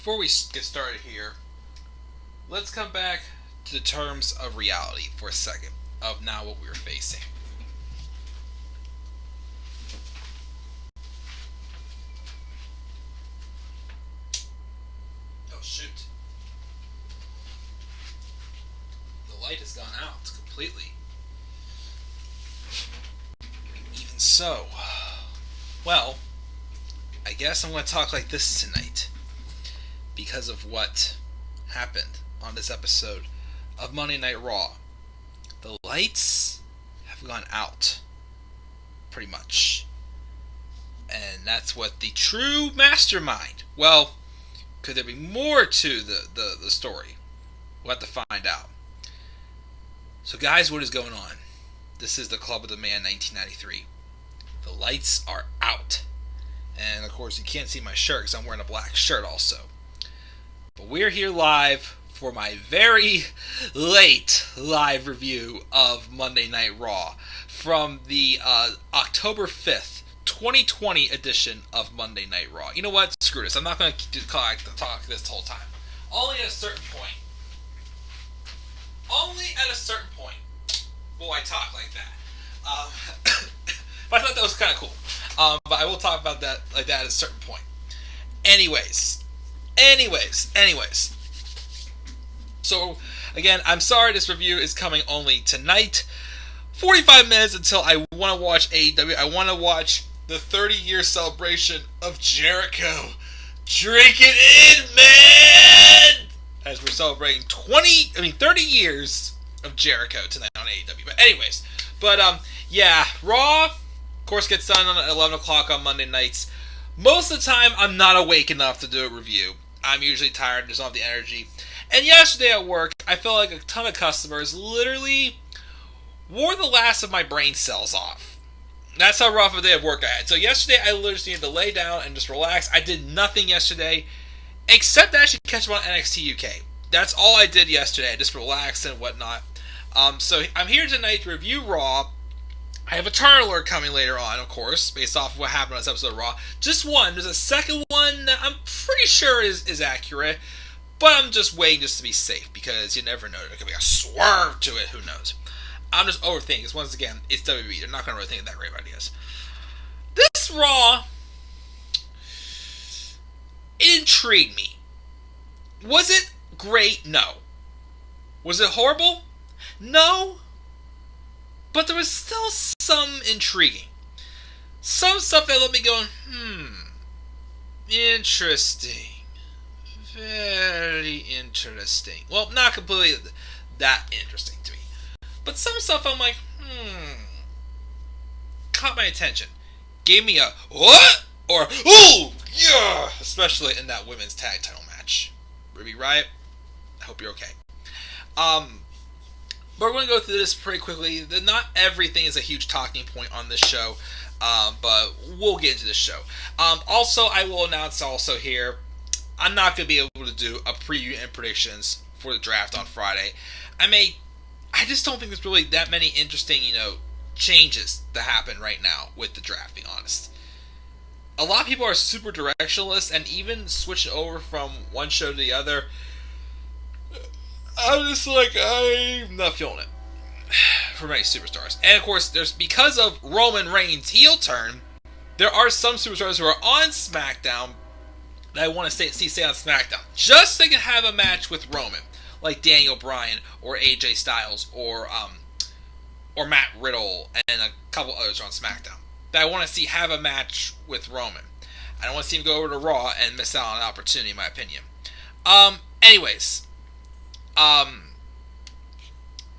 before we get started here, let's come back to the terms of reality for a second of now what we're facing. Oh shoot. The light has gone out completely. Even so, well, I guess I'm going to talk like this tonight because of what happened on this episode of Monday Night Raw. The lights have gone out, pretty much. And that's what the true mastermind, well, could there be more to the story? We'll have to find out. So guys, what is going on? This is the Club of the Man 1993. The lights are out. And of course you can't see my shirt because I'm wearing a black shirt also. But we're here live for my very late live review of Monday Night Raw from the October 5th, 2020 edition of Monday Night Raw. You know what? Screw this. I'm not going to talk this whole time. Only at a certain point will I talk like that. But I thought that was kind of cool. But I will talk about that like that at a certain point. Anyways. So, again, I'm sorry this review is coming only tonight. 45 minutes until I want to watch AEW. I want to watch the 30-year celebration of Jericho. Drink it in, man! As we're celebrating 30 years of Jericho tonight on AEW. But anyways, yeah, Raw, of course, gets done at 11 o'clock on Monday nights. Most of the time, I'm not awake enough to do a review. I'm usually tired, just don't have the energy. And yesterday at work, I felt like a ton of customers literally wore the last of my brain cells off. That's how rough a day of work I had. So yesterday, I literally needed to lay down and just relax. I did nothing yesterday, except actually catch up on NXT UK. That's all I did yesterday. I just relaxed and whatnot. So I'm here tonight to review Raw. I have a turn alert coming later on, of course, based off of what happened on this episode of Raw. Just one. There's a second one that I'm pretty sure is accurate, but I'm just waiting just to be safe, because you never know. There could be a swerve to it. Who knows? I'm just overthinking, because once again, it's WWE. They're not going to really think of that great ideas. This Raw intrigued me. Was it great? No. Was it horrible? No. But there was still some intriguing. Some stuff that let me go, interesting. Very interesting. Well, not completely that interesting to me. But some stuff I'm like, caught my attention. Gave me a, what? Or, ooh, yeah! Especially in that women's tag title match. Ruby Riott, I hope you're okay. But we're going to go through this pretty quickly. Not everything is a huge talking point on this show, but we'll get into this show. Also, I will announce also here, I'm not going to be able to do a preview and predictions for the draft on Friday. I just don't think there's really that many interesting, changes that happen right now with the draft, being honest. A lot of people are super directionalist and even switch over from one show to the other. I'm just like, I'm not feeling it for many superstars. And of course, because of Roman Reigns' heel turn, there are some superstars who are on SmackDown that I want to stay on SmackDown, just so they can have a match with Roman, like Daniel Bryan or AJ Styles or Matt Riddle and a couple others on SmackDown that I want to see have a match with Roman. I don't want to see him go over to Raw and miss out on an opportunity, in my opinion. Anyways.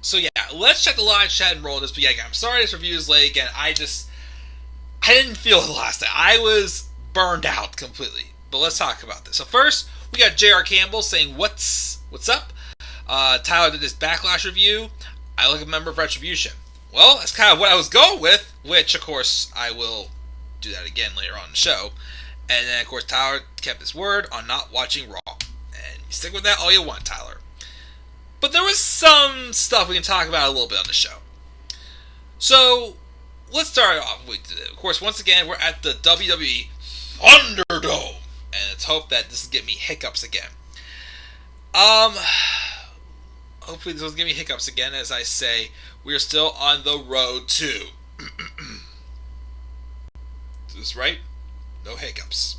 So yeah, let's check the live chat and roll this. But yeah, I'm sorry this review is late again. I didn't feel it last night. I was burned out completely. But let's talk about this. So first, we got J.R. Campbell saying, what's up? Tyler did this Backlash review. I look a member of Retribution. Well, that's kind of what I was going with, which, of course, I will do that again later on in the show. And then, of course, Tyler kept his word on not watching Raw. And you stick with that all you want, Tyler. But there was some stuff we can talk about a little bit on the show. So, let's start off with, of course, once again, we're at the WWE ThunderDome. And let's hope that this doesn't give me hiccups again. Hopefully this doesn't give me hiccups again. As I say, we are still on the road to. Is this right? No hiccups.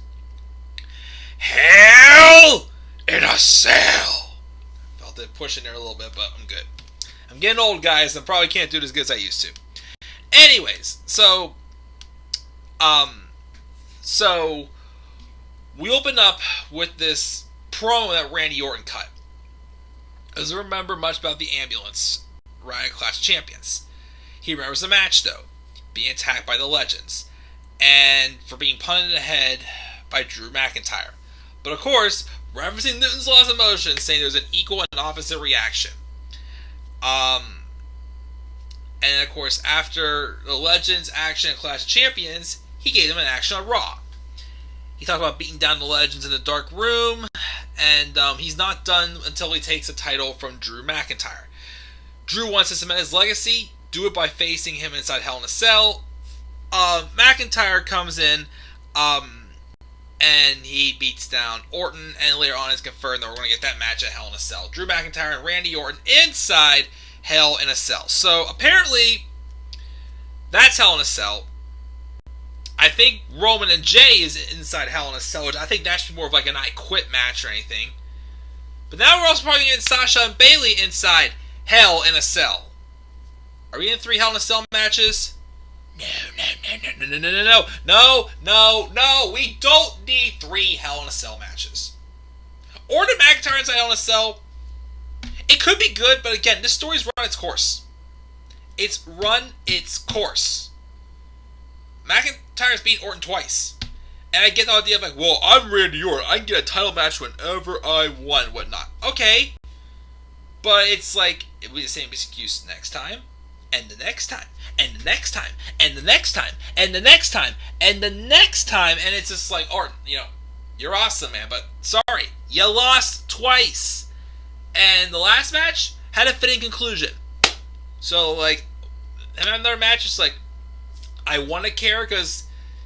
Hell in a Cell. Felt it pushing there a little bit, but I'm good. I'm getting old, guys, and probably can't do it as good as I used to. Anyways, so we open up with this promo that Randy Orton cut. Doesn't remember much about the ambulance ride Clash of Champions. He remembers the match, though, being attacked by the Legends, and for being punted in the head by Drew McIntyre. But of course, referencing Newton's laws of motion, saying there was an equal and opposite reaction. And of course, after the Legends action at Clash of Champions, he gave them an action on Raw. He talked about beating down the Legends in the dark room, and he's not done until he takes the title from Drew McIntyre. Drew wants to cement his legacy, do it by facing him inside Hell in a Cell. McIntyre comes in, and he beats down Orton, and later on it's confirmed that we're going to get that match at Hell in a Cell. Drew McIntyre and Randy Orton inside Hell in a Cell. So apparently, that's Hell in a Cell. I think Roman and Jay is inside Hell in a Cell, which I think that should be more of like an I Quit match or anything. But now we're also probably getting Sasha and Bayley inside Hell in a Cell. Are we in 3 Hell in a Cell matches? No. We don't need 3 Hell in a Cell matches. Orton McIntyre inside Hell in a Cell. It could be good, but again, this story's run its course. It's run its course. McIntyre's beaten Orton twice. And I get the idea of like, well, I'm Randy Orton. I can get a title match whenever I want, whatnot. Okay. But it's like, it'll be the same excuse next time. And the next time. And the next time. And the next time. And the next time. And the next time. And it's just like, Orton, you're awesome, man. But sorry, you lost twice. And the last match had a fitting conclusion. So, like, and another match is like, I want to care because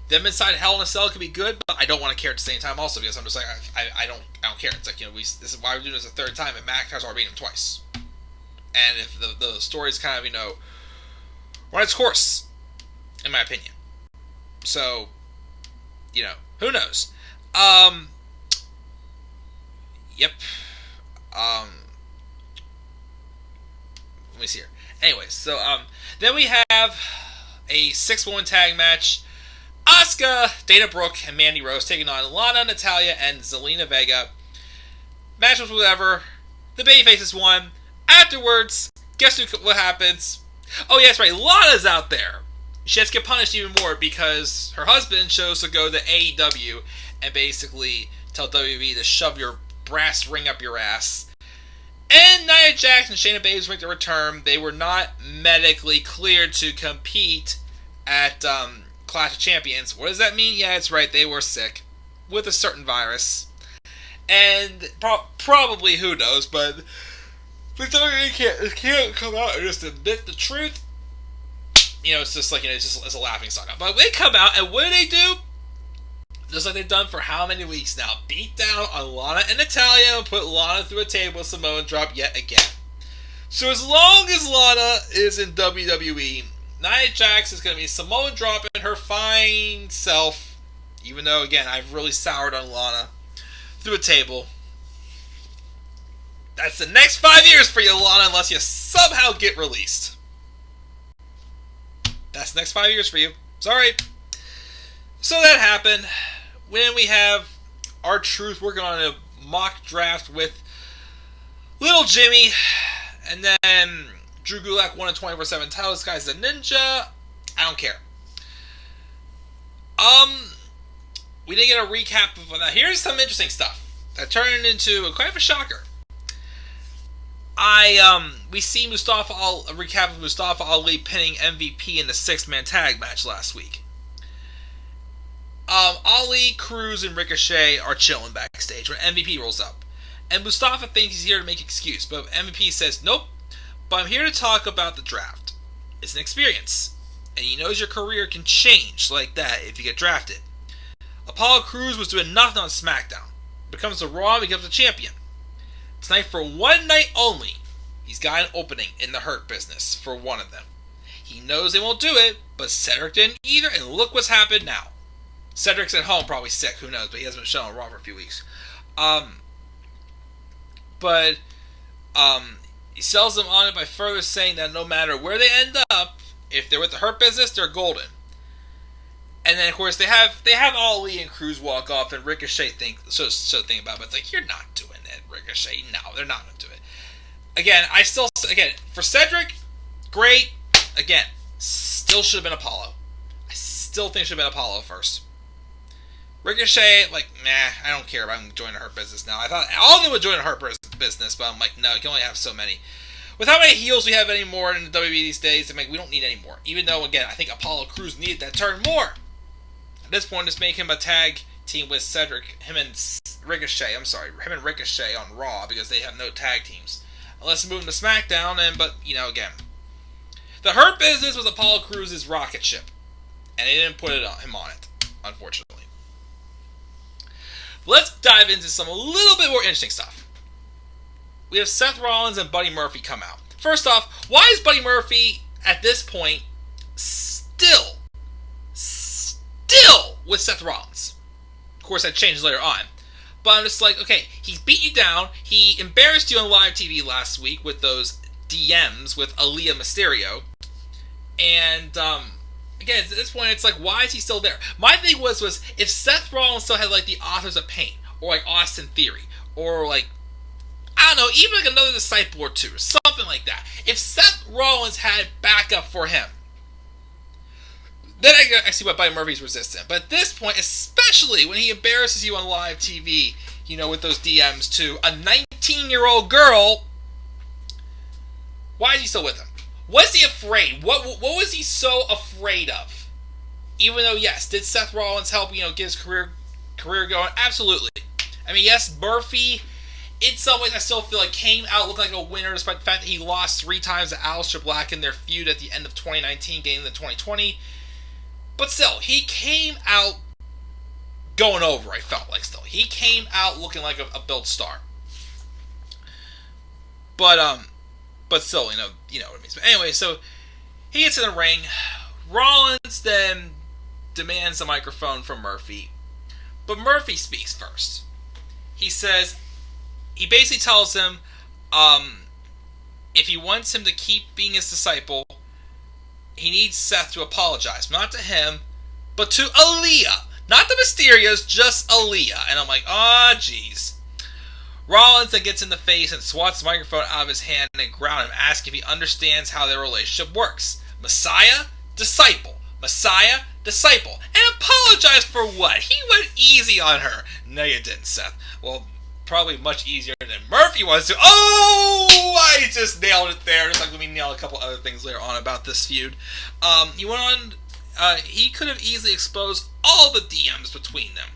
them inside Hell in a Cell could be good, but I don't want to care at the same time also because I'm just like, I don't care. It's like, this is why we're doing this a third time, and McIntyre's already beaten him twice. And if the story's kind of, run its course, in my opinion. So, who knows? Yep. Let me see here. Anyways, so then we have a 6-woman tag match. Asuka, Dana Brooke, and Mandy Rose taking on Lana, Natalya, and Zelina Vega. Match was whatever. The babyfaces won. Afterwards, guess what happens? Oh, yeah, that's right. Lana's out there. She has to get punished even more because her husband chose to go to AEW and basically tell WWE to shove your brass ring up your ass. And Nia Jax and Shayna Baszler make their return. They were not medically cleared to compete at Clash of Champions. What does that mean? Yeah, it's right. They were sick with a certain virus. And probably, who knows, but WWE can't come out and just admit the truth. It's just like, it's a laughing stock. But they come out, and what do? Just like they've done for how many weeks now? Beat down on Lana and Natalya and put Lana through a table with Samoan drop yet again. So as long as Lana is in WWE, Nia Jax is going to be Samoan dropping her fine self. Even though, again, I've really soured on Lana through a table. That's the next 5 years for you, Lana, unless you somehow get released. That's the next 5 years for you. Sorry. So that happened. When we have R-Truth working on a mock draft with Little Jimmy, and then Drew Gulak won a 24/7 title. This guy's a ninja. I don't care. We didn't get a recap of that. Here's some interesting stuff that turned into quite of a shocker. We see a recap of Mustafa Ali pinning MVP in the 6-man tag match last week. Ali, Cruz, and Ricochet are chilling backstage when MVP rolls up. And Mustafa thinks he's here to make an excuse, but MVP says, nope, but I'm here to talk about the draft. It's an experience, and he knows your career can change like that if you get drafted. Apollo Crews was doing nothing on SmackDown. Becomes a Raw, becomes a champion. Tonight, for one night only, he's got an opening in the Hurt Business for one of them. He knows they won't do it, but Cedric didn't either, and look what's happened now. Cedric's at home, probably sick, who knows, but he hasn't been shown on Raw for a few weeks. He sells them on it by further saying that no matter where they end up, if they're with the Hurt Business, they're golden. And then, of course, they have Ali and Cruz walk off, and Ricochet think about it, but it's like, you're not doing it, Ricochet. No, they're not going to do it. Again, for Cedric, great. Again, still should have been Apollo. I still think it should have been Apollo first. Ricochet, like, I don't care about him joining the Hurt Business now. I thought all of them would join the Hurt Business, but I'm like, no, you can only have so many. With how many heels we have anymore in the WWE these days, I'm like, we don't need any more. Even though, again, I think Apollo Crews needed that turn more. At this point, just make him a tag team with Cedric, him and Ricochet on Raw, because they have no tag teams. Unless move him to SmackDown, again. The Hurt Business was Apollo Crews' rocket ship. And they didn't put him on it, unfortunately. Let's dive into some a little bit more interesting stuff. We have Seth Rollins and Buddy Murphy come out. First off, why is Buddy Murphy, at this point, still with Seth Rollins? Of course, that changes later on. But I'm just like, okay, he's beat you down. He embarrassed you on live TV last week with those DMs with Aaliyah Mysterio. And, again, at this point, it's like, why is he still there? My thing was if Seth Rollins still had, like, the Authors of Pain, or, like, Austin Theory, or, like, I don't know, even, like, another Disciple or two, or something like that. If Seth Rollins had backup for him, then I see why Buddy Murphy's resistant. But at this point, especially when he embarrasses you on live TV, with those DMs to a 19-year-old girl, why is he still with him? Was he afraid? What was he so afraid of? Even though, yes, did Seth Rollins help, get his career going? Absolutely. I mean, yes, Murphy, in some ways, I still feel like came out looking like a winner, despite the fact that he lost 3 times to Aleister Black in their feud at the end of 2019, getting into 2020. But still, he came out going over, I felt like still. He came out looking like a built star. But still, you know what I mean. But anyway, so he gets in the ring. Rollins then demands the microphone from Murphy. But Murphy speaks first. He basically tells him, if he wants him to keep being his disciple, he needs Seth to apologize. Not to him, but to Aaliyah. Not the Mysterios, just Aaliyah. And I'm like, jeez. Rollins then gets in the face and swats the microphone out of his hand and ground him, asking if he understands how their relationship works. Messiah, disciple. Messiah, disciple. And apologize for what? He went easy on her. No, you didn't, Seth. Well, probably much easier than Murphy was to. Oh, I just nailed it there. Just like let me nail a couple other things later on about this feud. He went on. He could have easily exposed all the DMs between them,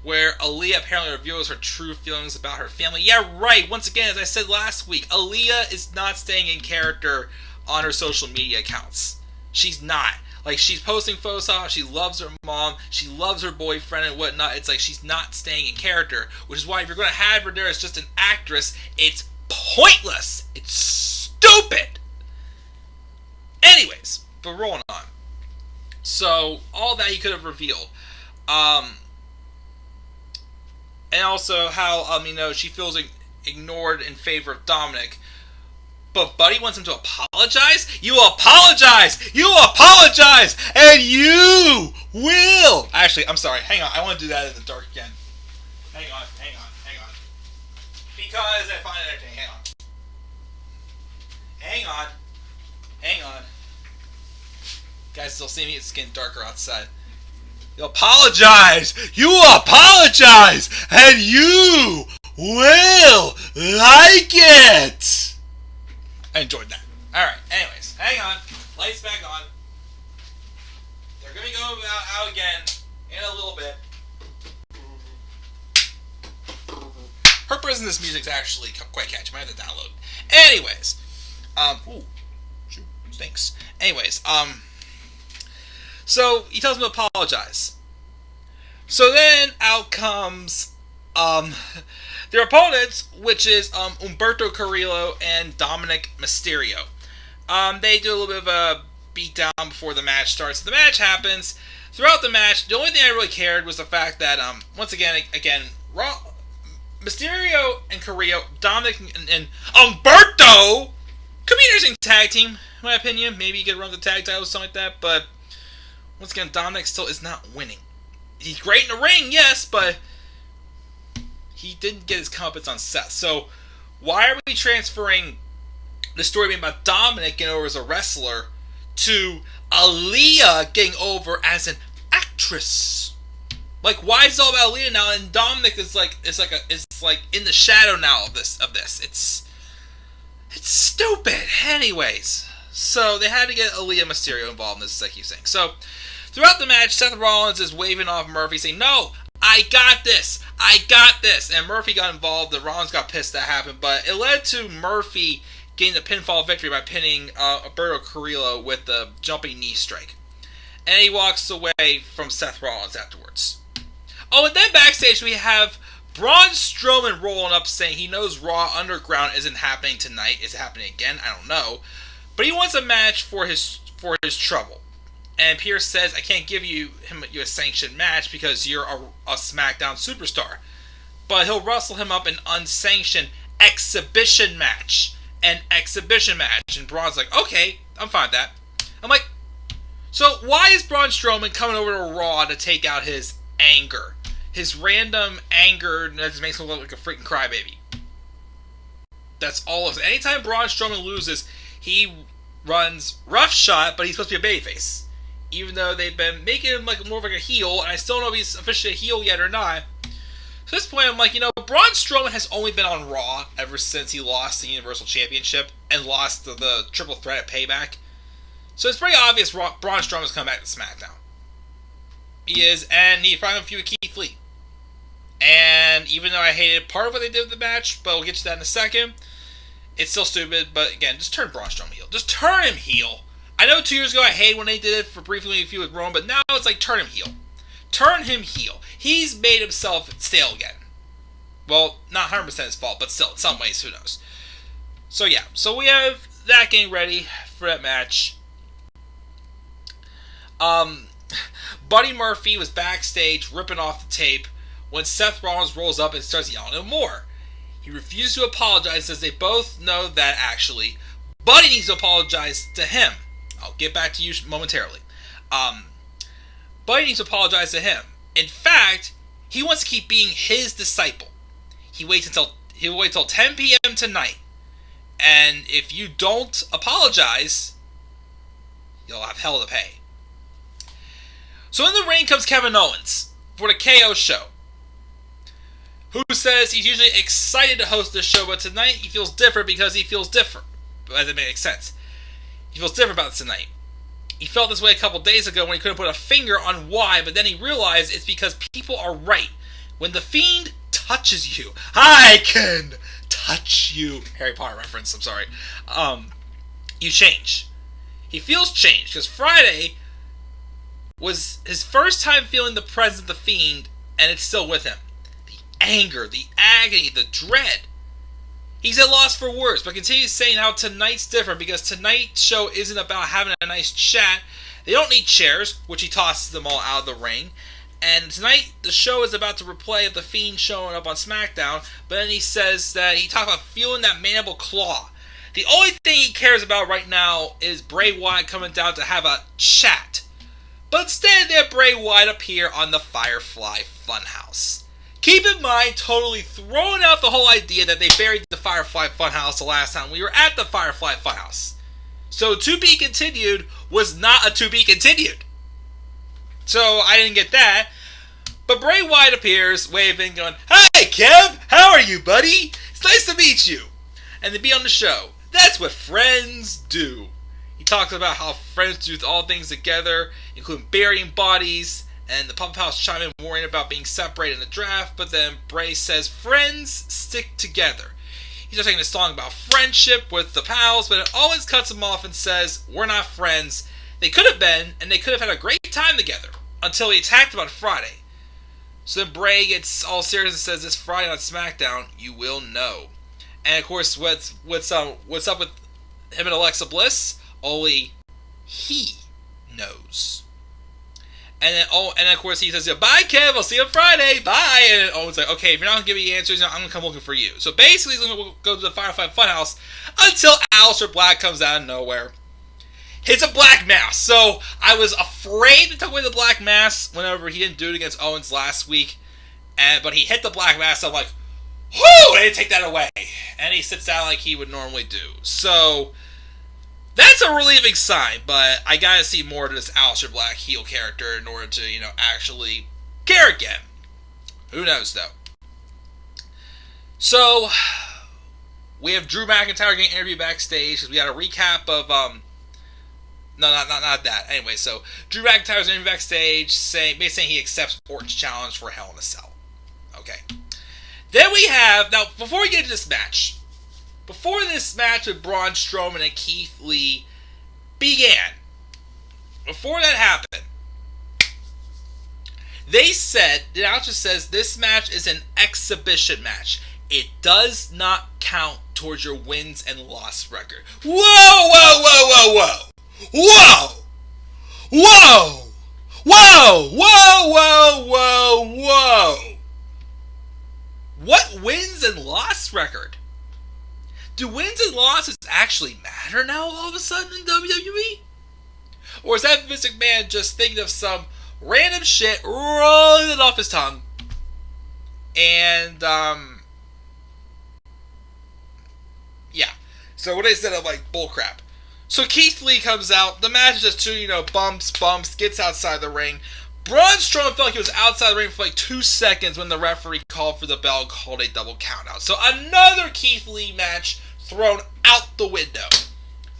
where Aaliyah apparently reveals her true feelings about her family. Yeah, right. Once again, as I said last week, Aaliyah is not staying in character on her social media accounts. She's not. Like, she's posting photos of how she loves her mom, she loves her boyfriend and whatnot. It's like she's not staying in character, which is why if you're going to have her there as just an actress, it's pointless. It's stupid. Anyways, but rolling on. So, all that he could have revealed. And also how, she feels ignored in favor of Dominic. But Buddy wants him to apologize? You apologize! You apologize! And you will! Actually, I'm sorry. Hang on. I want to do that in the dark again. Hang on. Because I find it entertaining. Hang on. You guys still see me? It's getting darker outside. You apologize! You apologize! And you will like it! I enjoyed that. Alright, anyways, hang on. Lights back on. They're going to go out again in a little bit. Her Business music's actually quite catchy. I might have to download. Anyways. Ooh. Shoot. Stinks. Anyways, so he tells him to apologize. So then out comes their opponents, which is Humberto Carrillo and Dominic Mysterio. They do a little bit of a beatdown before the match starts. The match happens. Throughout the match, the only thing I really cared was the fact that once again, Raw, Mysterio and Carrillo, Dominic and Humberto could be an interesting tag team, in my opinion. Maybe you could run the tag titles, something like that. But once again, Dominic still is not winning. He's great in the ring, yes, but he didn't get his comeuppance on Seth. So why are we transferring the story being about Dominic getting over as a wrestler to Aaliyah getting over as an actress? Like, why is it all about Aaliyah now? And Dominic is like in the shadow now of this. It's stupid. Anyways, so they had to get Aaliyah Mysterio involved in this, as I keep saying. So throughout the match, Seth Rollins is waving off Murphy, saying, "No, I got this. I got this." And Murphy got involved. The Rollins got pissed that happened, but it led to Murphy getting the pinfall victory by pinning Humberto Carrillo with the jumping knee strike. And he walks away from Seth Rollins afterwards. Oh, and then backstage we have Braun Strowman rolling up saying he knows Raw Underground isn't happening tonight. Is it happening again? I don't know. But he wants a match for his trouble. And Pierce says, "I can't give you a sanctioned match because you're a SmackDown superstar." But he'll wrestle him up an unsanctioned exhibition match. An exhibition match. And Braun's like, "Okay, I'm fine with that." I'm like, so why is Braun Strowman coming over to Raw to take out his anger? His random anger that just makes him look like a freaking crybaby. That's all of it. Anytime Braun Strowman loses, he runs roughshod, but he's supposed to be a babyface. Even though they've been making him like more of like a heel, and I still don't know if he's officially a heel yet or not. So at this point, I'm like, Braun Strowman has only been on Raw ever since he lost the Universal Championship and lost the Triple Threat at Payback. So it's pretty obvious Braun Strowman's coming back to SmackDown. He is, and he's probably going to feud with Keith Lee. And even though I hated part of what they did with the match, but we'll get to that in a second, it's still stupid. But again, just turn Braun Strowman heel. Just turn him heel. I know 2 years ago I hated when they did it for briefly a feud with Roman, but now it's like turn him heel. Turn him heel. He's made himself stale again. Well, not 100% his fault, but still, in some ways, who knows. So yeah, so we have that getting ready for that match. Buddy Murphy was backstage ripping off the tape when Seth Rollins rolls up and starts yelling at him more. He refused to apologize, says they both know that actually Buddy needs to apologize to him. I'll get back to you momentarily. Buddy needs to apologize to him. In fact, he wants to keep being his disciple. He'll wait till 10 p.m. tonight. And if you don't apologize, you'll have hell to pay. So in the ring comes Kevin Owens for the KO show, who says he's usually excited to host this show, but tonight he feels different because he feels different. As it makes sense. He feels different about this tonight. He felt this way a couple days ago when he couldn't put a finger on why, but then he realized it's because people are right. When the Fiend touches you, I can touch you. Harry Potter reference, I'm sorry. You change. He feels changed because Friday was his first time feeling the presence of the Fiend, and it's still with him. The anger, the agony, the dread. He's at loss for words, but continues saying how tonight's different because tonight's show isn't about having a nice chat. They don't need chairs, which he tosses them all out of the ring. And tonight, the show is about the replay of the Fiend showing up on SmackDown, but then he says that he talks about feeling that mandible claw. The only thing he cares about right now is Bray Wyatt coming down to have a chat. But instead, they have Bray Wyatt appear on the Firefly Funhouse. Keep in mind, totally throwing out the whole idea that they buried the Firefly Funhouse the last time we were at the Firefly Funhouse. So, to be continued was not a to be continued. So, I didn't get that. But Bray Wyatt appears, waving, going, "Hi, Kev! How are you, buddy? It's nice to meet you." And to be on the show. That's what friends do. He talks about how friends do all things together, including burying bodies, and the Pump House chime in worrying about being separated in the draft, but then Bray says friends stick together. He's just singing a song about friendship with the pals, but it always cuts him off and says, we're not friends. They could have been, and they could have had a great time together, until he attacked him on Friday. So then Bray gets all serious and says, "This Friday on SmackDown, you will know." And of course, what's up with him and Alexa Bliss? Only he knows. And then of course he says, "Bye, Kev. I'll see you on Friday. Bye." And Owen's like, "Okay, if you're not gonna give me answers, I'm gonna come looking for you." So basically, he's gonna go to the Firefly Funhouse until Aleister Black comes out of nowhere. Hits a black mass. So I was afraid to take away the black mass whenever he didn't do it against Owens last week, but he hit the black mass. So I'm like, "Whoo!" I didn't take that away, and he sits down like he would normally do. So that's a relieving sign, but I gotta see more of this Aleister Black heel character in order to, actually care again. Who knows, though? So, we have Drew McIntyre getting interviewed backstage, because we got a recap of, no, not that. Anyway, so, Drew McIntyre's interviewed backstage, basically saying he accepts Orton's challenge for Hell in a Cell. Okay. Then we have, now, before we get into this match with Braun Strowman and Keith Lee began, before that happened, they said, the announcer says, this match is an exhibition match. It does not count towards your wins and loss record. Whoa, whoa, whoa, whoa, whoa. Whoa! Whoa! Whoa! Whoa! Whoa! Whoa! Whoa! What wins and loss record? Do wins and losses actually matter now all of a sudden in WWE? Or is that Vince McMahon just thinking of some random shit, rolling it off his tongue, and, yeah. So what I said, I'm like, bullcrap. So Keith Lee comes out, the match is just two, bumps, gets outside the ring. Braun Strowman felt like he was outside the ring for like 2 seconds when the referee called for the bell, called a double countout. So another Keith Lee match thrown out the window.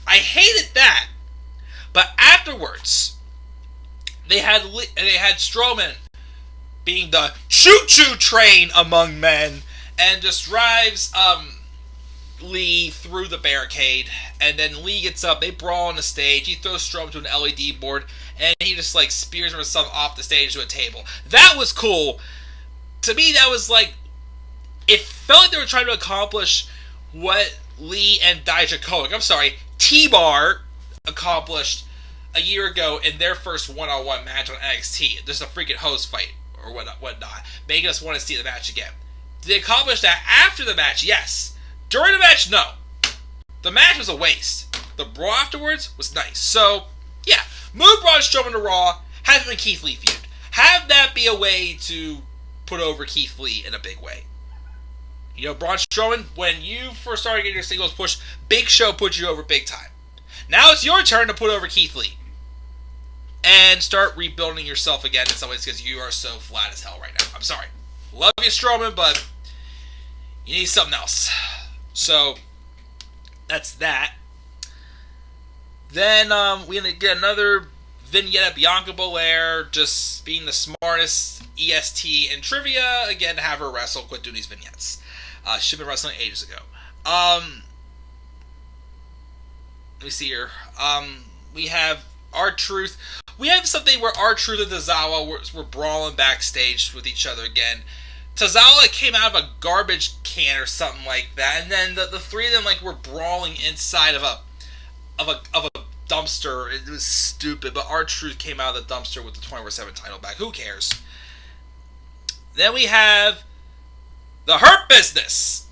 I hated that. But afterwards, they had Strowman being the choo-choo train among men and just drives Lee through the barricade, and then Lee gets up, they brawl on the stage, he throws Strowman to an LED board, and he just spears himself off the stage to a table. That was cool. To me, that was it felt like they were trying to accomplish what Lee and T-Bar accomplished a year ago in their first one-on-one match on NXT. Just a freaking hose fight or whatnot, making us want to see the match again. Did they accomplish that after the match? Yes. During the match, no. The match was a waste. The brawl afterwards was nice. So, yeah, move Braun Strowman to Raw, have him and Keith Lee feud. Have that be a way to put over Keith Lee in a big way. Braun Strowman, when you first started getting your singles push, Big Show put you over big time. Now it's your turn to put over Keith Lee. And start rebuilding yourself again in some ways, because you are so flat as hell right now. I'm sorry. Love you, Strowman, but you need something else. So, that's that. Then, we're going to get another vignette of Bianca Belair just being the smartest EST in trivia. Again, to have her wrestle, quit doing these vignettes. She's been wrestling ages ago. Let me see here. We have R-Truth. We have something where R-Truth and Tozawa were brawling backstage with each other again. Tozawa came out of a garbage can or something like that, and then the three of them were brawling inside of a dumpster. It was stupid, but R-Truth came out of the dumpster with the 24/7 title back. Who cares? Then we have the Hurt Business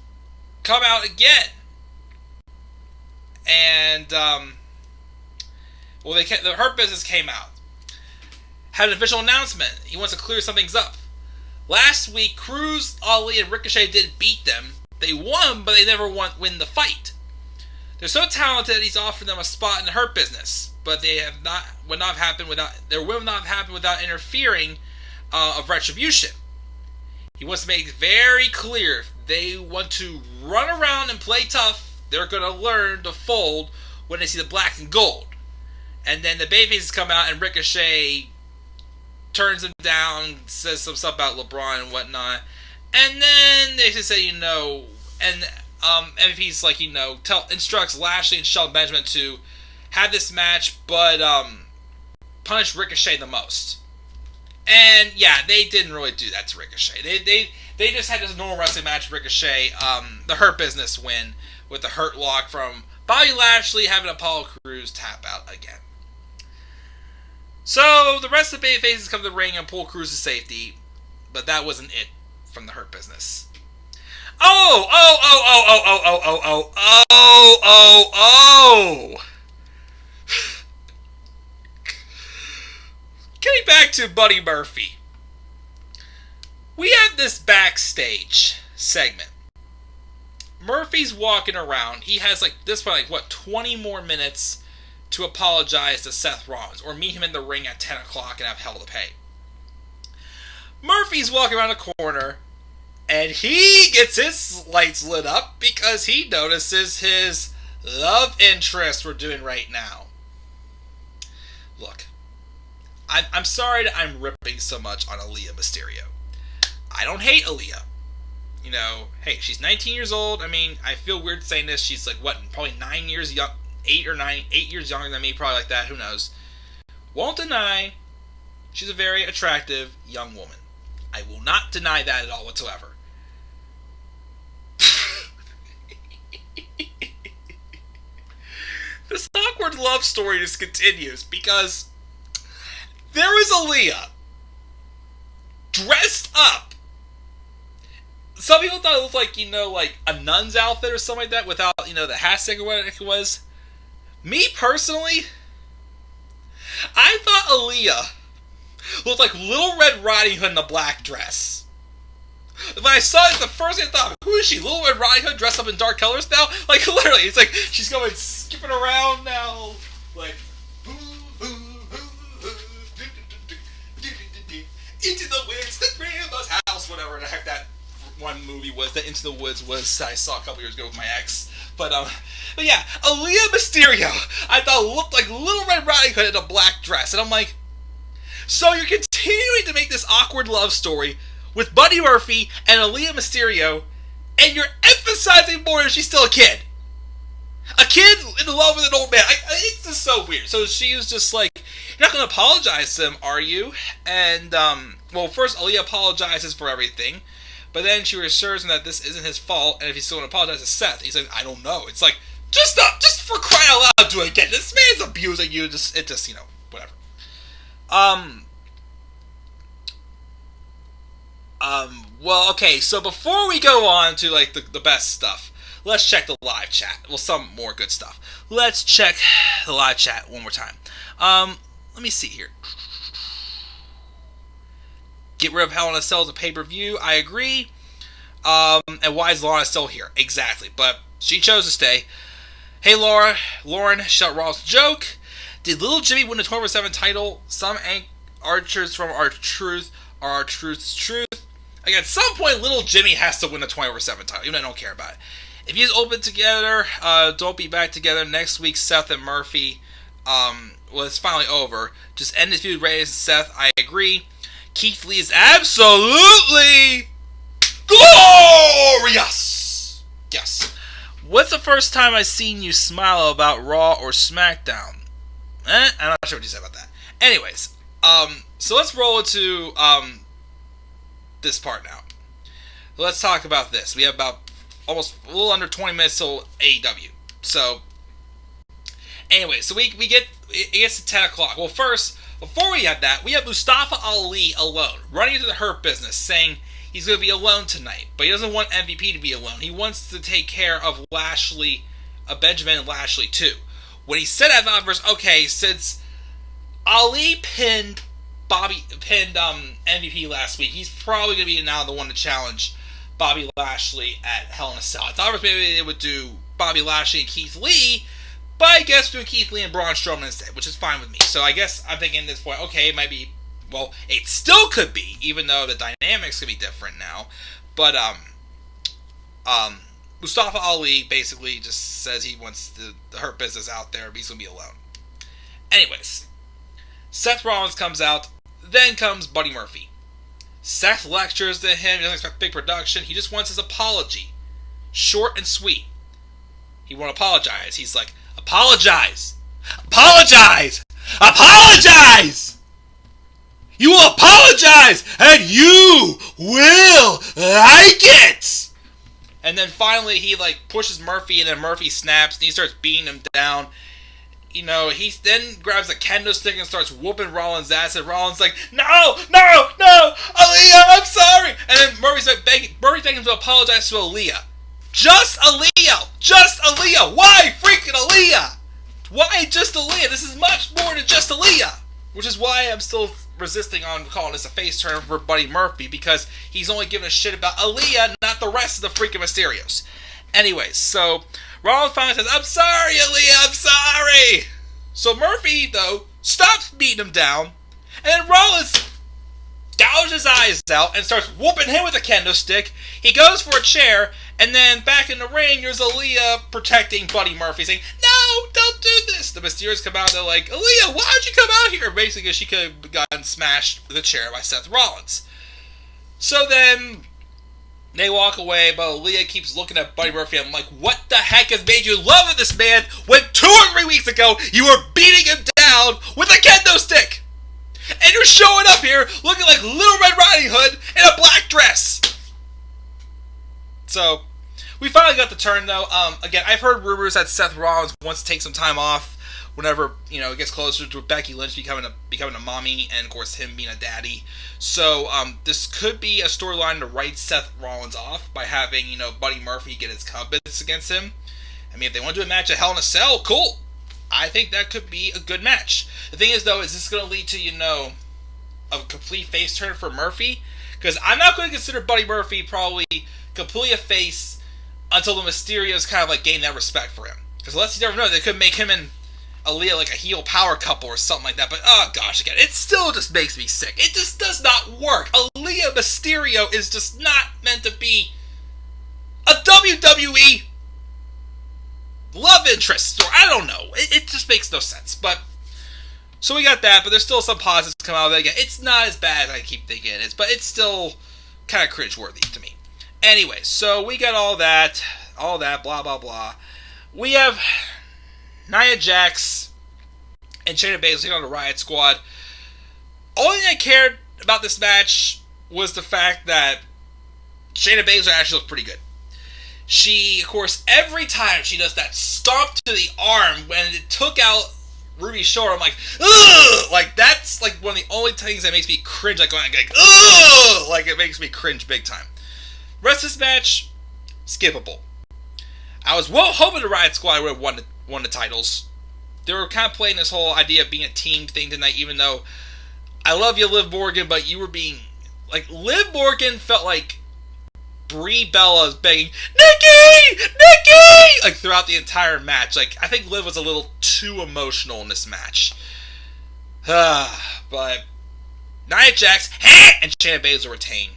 come out again, and the Hurt Business came out, had an official announcement. He wants to clear some things up. Last week, Cruz, Ali, and Ricochet did beat them. They won, but they never win the fight. They're so talented that he's offered them a spot in the Hurt Business, but their win would not have happened without interfering of Retribution. He wants to make it very clear, if they want to run around and play tough, they're going to learn to fold when they see the black and gold. And then the babyfaces come out, and Ricochet turns him down, says some stuff about LeBron and whatnot, and then they just say, and MVP's instructs Lashley and Shelton Benjamin to have this match, but punish Ricochet the most. And yeah, they didn't really do that to Ricochet. They just had this normal wrestling match with Ricochet, the Hurt Business win with the Hurt Lock from Bobby Lashley having Apollo Crews tap out again. So the rest of the babyfaces come to the ring and pull Crews to safety, but that wasn't it from the Hurt Business. Getting back to Buddy Murphy. We have this backstage segment. Murphy's walking around. He has 20 more minutes to apologize to Seth Rollins or meet him in the ring at 10 o'clock and have hell to pay. Murphy's walking around the corner and he gets his lights lit up because he notices his love interest we're doing right now. Look, I'm sorry that I'm ripping so much on Aaliyah Mysterio. I don't hate Aaliyah. You know, hey, she's 19 years old. I mean, I feel weird saying this. She's probably 9 years young, 8 years younger than me, probably like that. Who knows? Won't deny she's a very attractive young woman. I will not deny that at all whatsoever. This awkward love story just continues because there is Aaliyah dressed up. Some people thought it looked like a nun's outfit or something like that without, the hashtag or whatever it was. Me personally, I thought Aaliyah looked like Little Red Riding Hood in a black dress. When I saw it, the first thing I thought, who is she? Little Red Riding Hood dressed up in dark colors now? Literally, it's like she's going skipping around now. Into the woods, the grandma's house, whatever the heck that one movie was, that Into the Woods was, I saw a couple years ago with my ex. But yeah, Aaliyah Mysterio, I thought looked like Little Red Riding Hood in a black dress. And I'm like, so you're continuing to make this awkward love story with Buddy Murphy and Aaliyah Mysterio, and you're emphasizing more that she's still a kid. A kid in love with an old man. It's just so weird. So she was just like, you're not going to apologize to him, are you? And, first Aaliyah apologizes for everything. But then she reassures him that this isn't his fault, and if he's still going to apologize to Seth, he's like, I don't know. It's like, just for crying out loud, do it again. This man's abusing you. Whatever. Okay, so before we go on to, the best stuff, let's check the live chat. Well, some more good stuff. Let's check the live chat one more time. Let me see here. Get rid of Hell in a Cell as a pay-per-view. I agree. And why is Lana still here? Exactly. But she chose to stay. Hey, Lauren, shout Raw's joke. Did Little Jimmy win the 24/7 title? Some archers from our truth are our truth's truth. Again, at some point, Little Jimmy has to win the 24/7 title, even though I don't care about it. If you guys open together, don't be back together next week. Seth and Murphy. It's finally over. Just end this feud, Reyes and Seth. I agree. Keith Lee is absolutely glorious. Yes. What's the first time I seen you smile about Raw or SmackDown? I'm not sure what you said about that. Anyways, so let's roll into this part now. Let's talk about this. We have about almost a little under 20 minutes till AEW. So, anyway, so it gets to 10 o'clock. Well, first, before we have that, we have Mustafa Ali alone, running into the Hurt Business, saying he's going to be alone tonight. But he doesn't want MVP to be alone. He wants to take care of Lashley, Benjamin Lashley, too. When he said that, first, okay, since Ali pinned MVP last week, he's probably going to be now the one to challenge Bobby Lashley at Hell in a Cell. I thought maybe they would do Bobby Lashley and Keith Lee, but I guess doing Keith Lee and Braun Strowman instead, which is fine with me. So I guess I'm thinking at this point, okay, it might be, well, it still could be, even though the dynamics could be different now. But Mustafa Ali basically just says he wants the Hurt Business out there, but he's going to be alone. Anyways, Seth Rollins comes out, then comes Buddy Murphy. Seth lectures to him, he doesn't expect big production, he just wants his apology. Short and sweet. He won't apologize. He's like, apologize! Apologize! Apologize! You will apologize, and you will like it! And then finally he pushes Murphy, and then Murphy snaps, and he starts beating him down. He then grabs a kendo stick and starts whooping Rollins' ass, and Rollins like, no, Aaliyah, I'm sorry! And then Murphy's begging him to apologize to Aaliyah. Just Aaliyah! Why freaking Aaliyah? Why just Aaliyah? This is much more than just Aaliyah! Which is why I'm still resisting on calling this a face turn for Buddy Murphy, because he's only giving a shit about Aaliyah, not the rest of the freaking Mysterios. Anyways, so Rollins finally says, I'm sorry, Aaliyah, I'm sorry! So Murphy, though, stops beating him down, and then Rollins gouges his eyes out and starts whooping him with a kendo stick. He goes for a chair, and then back in the ring, there's Aaliyah protecting Buddy Murphy, saying, no, don't do this! The Mysterios come out, they're like, Aaliyah, why'd you come out here? Basically, she could have gotten smashed with a chair by Seth Rollins. So then they walk away, but Aaliyah keeps looking at Buddy Murphy. I'm like, what the heck has made you love this man when 2 or 3 weeks ago you were beating him down with a kendo stick? And you're showing up here looking like Little Red Riding Hood in a black dress. So we finally got the turn, though. Again, I've heard rumors that Seth Rollins wants to take some time off whenever, it gets closer to Becky Lynch becoming a mommy, and of course him being a daddy. So this could be a storyline to write Seth Rollins off by having, Buddy Murphy get his comeuppance against him. I mean, if they want to do a match at Hell in a Cell, cool. I think that could be a good match. The thing is, though, is this going to lead to, a complete face turn for Murphy? Because I'm not going to consider Buddy Murphy probably completely a face until the Mysterios kind of gain that respect for him. Because unless you never know, they could make him and Aaliyah like a heel power couple or something like that. But oh gosh, again, it still just makes me sick. It just does not work. Aaliyah Mysterio is just not meant to be a WWE love interest, or I don't know. It just makes no sense. But so we got that, but there's still some positives come out of it. Again, it's not as bad as I keep thinking it is, but it's still kind of cringeworthy to me. Anyway, so we got all that, blah, blah, blah. We have Nia Jax and Shayna Baszler on the Riot Squad. Only thing I cared about this match was the fact that Shayna Baszler actually looked pretty good. She, of course, every time she does that stomp to the arm when it took out Ruby's shoulder, I'm like, ugh! Like, that's one of the only things that makes me cringe, going, ugh! Like, it makes me cringe big time. Rest of this match, skippable. I was hoping the Riot Squad would have won the titles. They were kind of playing this whole idea of being a team thing tonight, even though I love you, Liv Morgan, but you were being... Liv Morgan felt like Brie Bella's begging, Nikki! Throughout the entire match. I think Liv was a little too emotional in this match. But Nia Jax and Shayna Baszler retain.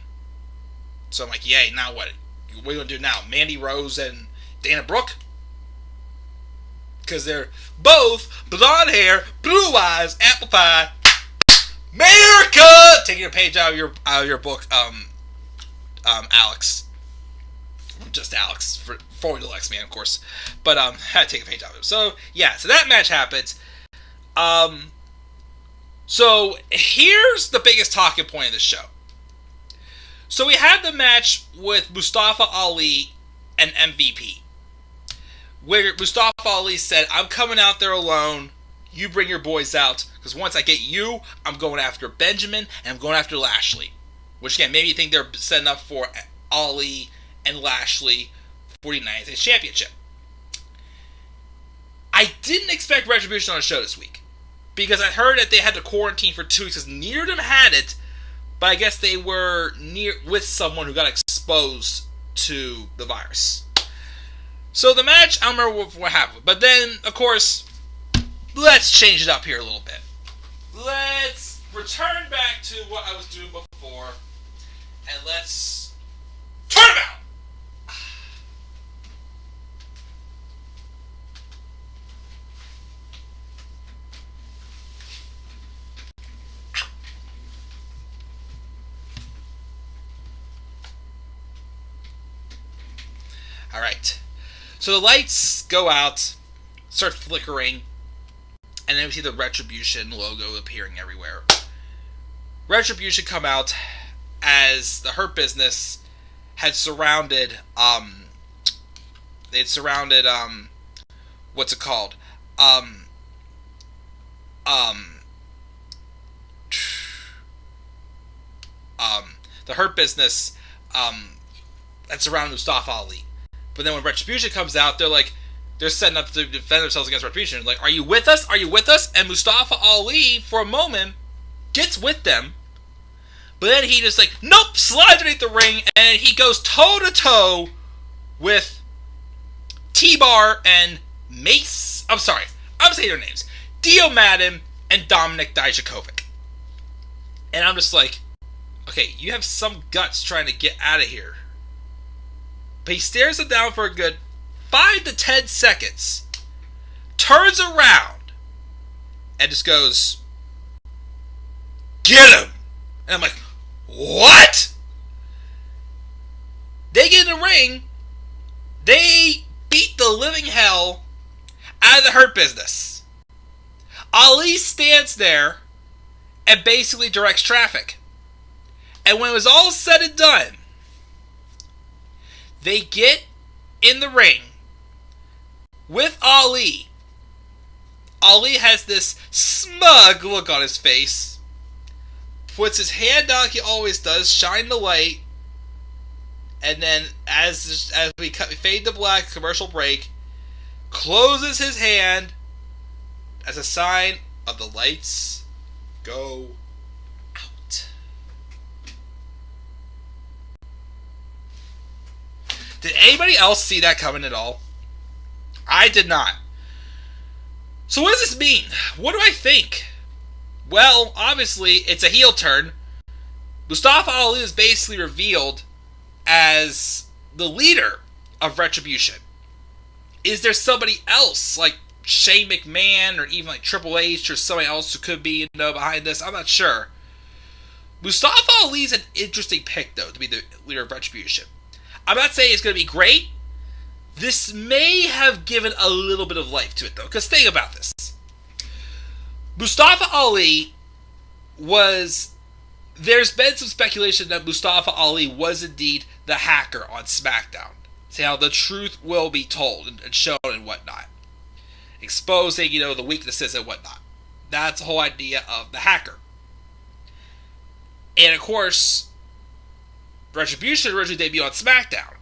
So I'm like, yay, now what? What are you going to do now? Mandy Rose and Dana Brooke? Because they're both blonde hair, blue eyes, apple pie, America! Taking a page out of your book, Alex. Just Alex, for the Lex Man, of course. But, had to take a page out of it. So, yeah, so that match happens. So, here's the biggest talking point of the show. So, we had the match with Mustafa Ali and MVP. Where Mustafa Ali said, I'm coming out there alone. You bring your boys out. Because once I get you, I'm going after Benjamin and I'm going after Lashley. Which, again, maybe you think they're setting up for Ali and Lashley for the United States Championship. I didn't expect Retribution on the show this week. Because I heard that they had to quarantine for 2 weeks because neither of them had it. But I guess they were with someone who got exposed to the virus. So the match, I don't remember what happened. But then, of course, let's change it up here a little bit. Let's return back to what I was doing before. And let's turn them out! Alright. So the lights go out, start flickering, and then we see the Retribution logo appearing everywhere. Retribution come out as the Hurt Business had surrounded what's it called? The Hurt Business had surrounded Mustafa Ali. But then when Retribution comes out, they're setting up to defend themselves against Retribution. Like, are you with us? Are you with us? And Mustafa Ali, for a moment, gets with them. But then he just nope, slides underneath the ring, and he goes toe-to-toe with T-Bar and Mace. I'm sorry, I'm saying their names. Dio Madden and Dominic Dijakovic. And I'm just like, okay, you have some guts trying to get out of here. But he stares them down for a good 5 to 10 seconds, turns around, and just goes, get him! And I'm like, what? They get in the ring, they beat the living hell out of the Hurt Business. Ali stands there and basically directs traffic. And when it was all said and done, they get in the ring with Ali. Ali has this smug look on his face, puts his hand down like he always does, shine the light, and then as we fade to black, commercial break, closes his hand as a sign of the lights go out. Did anybody else see that coming at all? I did not. So what does this mean? What do I think? Well, obviously, it's a heel turn. Mustafa Ali is basically revealed as the leader of Retribution. Is there somebody else, like Shane McMahon, or even like Triple H, or somebody else who could be, behind this? I'm not sure. Mustafa Ali is an interesting pick, though, to be the leader of Retribution. I'm not saying it's going to be great. This may have given a little bit of life to it, though, because think about this. Mustafa Ali there's been some speculation that Mustafa Ali was indeed the hacker on SmackDown. See how the truth will be told and shown and whatnot. Exposing, the weaknesses and whatnot. That's the whole idea of the hacker. And of course, Retribution originally debuted on SmackDown.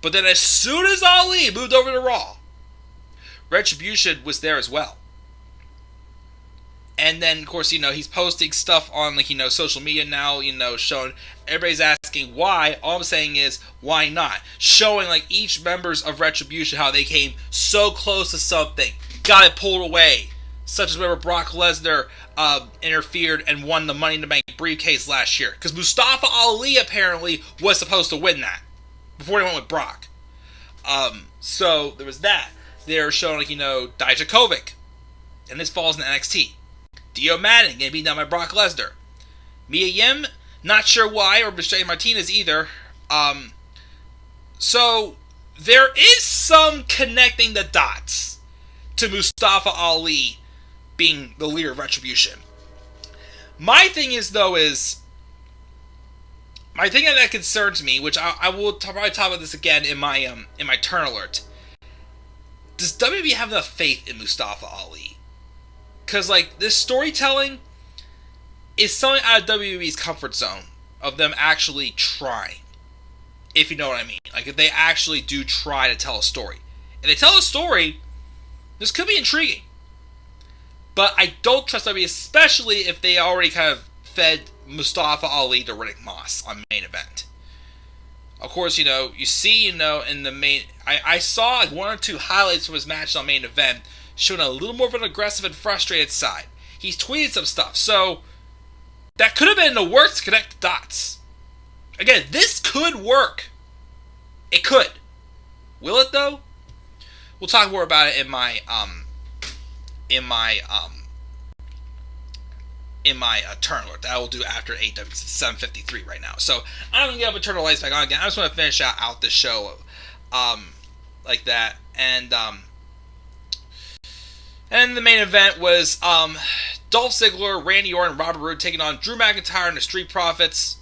But then as soon as Ali moved over to Raw, Retribution was there as well. And then, of course, he's posting stuff on, social media now, showing, everybody's asking why. All I'm saying is, why not? Showing, each members of Retribution, how they came so close to something, got it pulled away. Such as whenever Brock Lesnar interfered and won the Money in the Bank briefcase last year. Because Mustafa Ali, apparently, was supposed to win that before he went with Brock. So, there was that. They're showing, Dijakovic. And this falls in NXT. Dio Madden getting beat down by Brock Lesnar. Mia Yim, not sure why, or Michelle Martinez either. So, there is some connecting the dots to Mustafa Ali being the leader of Retribution. My thing that concerns me, which I will probably talk about this again in my turn alert. Does WWE have enough faith in Mustafa Ali? Because, this storytelling is something out of WWE's comfort zone of them actually trying. If you know what I mean. If they actually do try to tell a story. If they tell a story, this could be intriguing. But I don't trust WWE, especially if they already kind of fed Mustafa Ali to Riddick Moss on Main Event. Of course, you see, in the main... I saw one or two highlights from his match on Main Event showing a little more of an aggressive and frustrated side. He's tweeted some stuff, so that could have been the works to connect the dots. Again, this could work. It could. Will it, though? We'll talk more about it in my turn alert that I will do after 7:53 right now. So I'm gonna get up and turn the lights back on again. I just want to finish out this show like that. And the main event was Dolph Ziggler, Randy Orton, Robert Roode taking on Drew McIntyre and the Street Profits.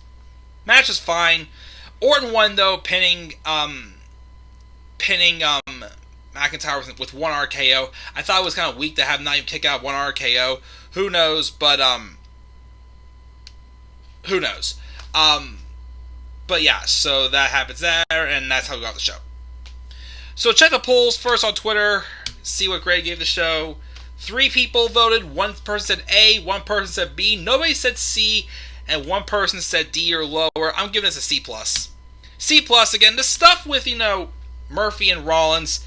Match was fine. Orton won though, pinning McIntyre with one RKO. I thought it was kind of weak to have not even kick out one RKO. Who knows? But who knows? But yeah, so that happens there, and that's how we got the show. So check the polls first on Twitter. See what grade gave the show. 3 people voted. 1 person said A, 1 person said B. Nobody said C, and 1 person said D or lower. I'm giving this a C+. C+, again, the stuff with, Murphy and Rollins,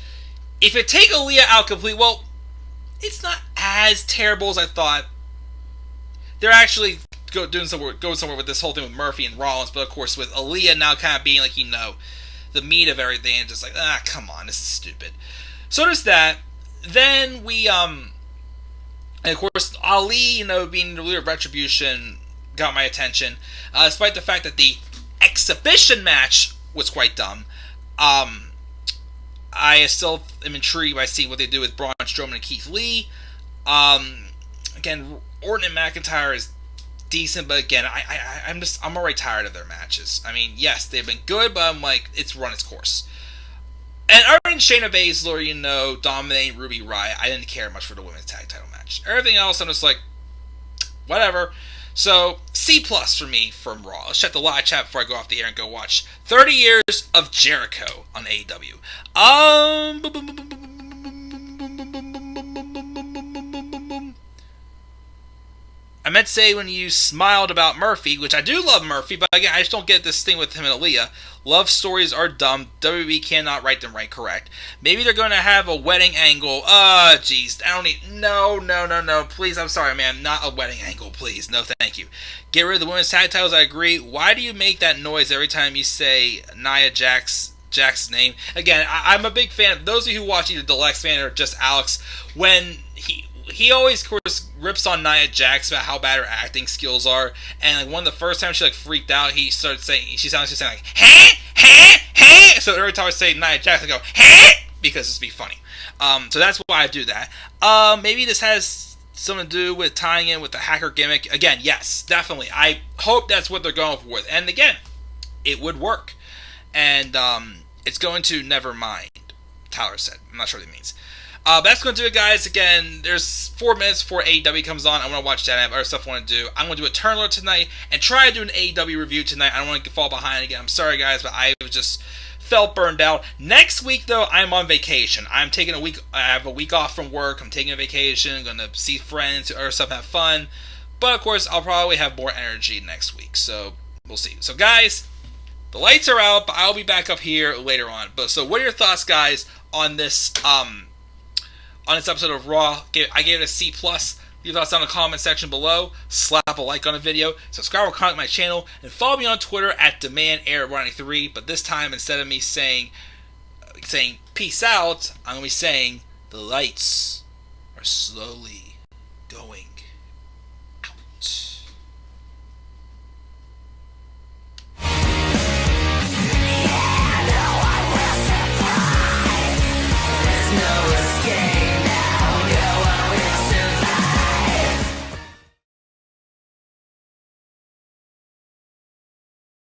if you take Aaliyah out completely, well, it's not as terrible as I thought. They're actually going somewhere with this whole thing with Murphy and Rollins, but of course with Aaliyah now kind of being like, the meat of everything, and just like, come on, this is stupid. So there's that. Then we, and of course, Ali, being the leader of Retribution, got my attention, despite the fact that the exhibition match was quite dumb. I still am intrigued by seeing what they do with Braun Strowman and Keith Lee. Again, Orton and McIntyre is decent, but again, I'm already tired of their matches. I mean, yes, they've been good, but I'm like, it's run its course. And other than Shayna Baszler, dominating Ruby Riott, I didn't care much for the women's tag title match. Everything else, I'm just like, whatever. So, C+ for me from Raw. Let's check the live chat before I go off the air and go watch 30 Years of Jericho on AEW. I meant to say when you smiled about Murphy, which I do love Murphy, but again, I just don't get this thing with him and Aaliyah. Love stories are dumb. WWE cannot write them right correct. Maybe they're going to have a wedding angle. Jeez. I don't need... No. Please, I'm sorry, man. Not a wedding angle, please. No, thank you. Get rid of the women's tag titles, I agree. Why do you make that noise every time you say Nia Jax's name? Again, I'm a big fan. Those of you who watch either Deluxe Fan or just Alex, when he always, of course, rips on Nia Jax about how bad her acting skills are, and like one of the first times she freaked out, she sounded saying like, hey, so every time I say Nia Jax, I go, hey, because it's be funny. So that's why I do that. Maybe this has something to do with tying in with the hacker gimmick. Again, yes, definitely. I hope that's what they're going for with. And again, it would work. And it's going to never mind, Tyler said. I'm not sure what it means. That's going to do it, guys. Again, there's 4 minutes before AEW comes on. I want to watch that. I have other stuff I want to do. I'm going to do a turn alert tonight and try to do an AEW review tonight. I don't want to fall behind again. I'm sorry, guys, but I just felt burned out. Next week, though, I'm on vacation. I'm taking a week. I have a week off from work. I'm taking a vacation. I'm going to see friends or stuff, have fun. But, of course, I'll probably have more energy next week. So, we'll see. So, guys, the lights are out, but I'll be back up here later on. But so, what are your thoughts, guys, on this episode of Raw? I gave it a C+. Leave your thoughts down in the comment section below. Slap a like on the video. Subscribe or comment to my channel. And follow me on Twitter at DemandAir193. But this time, instead of me saying peace out, I'm going to be saying the lights are slowly going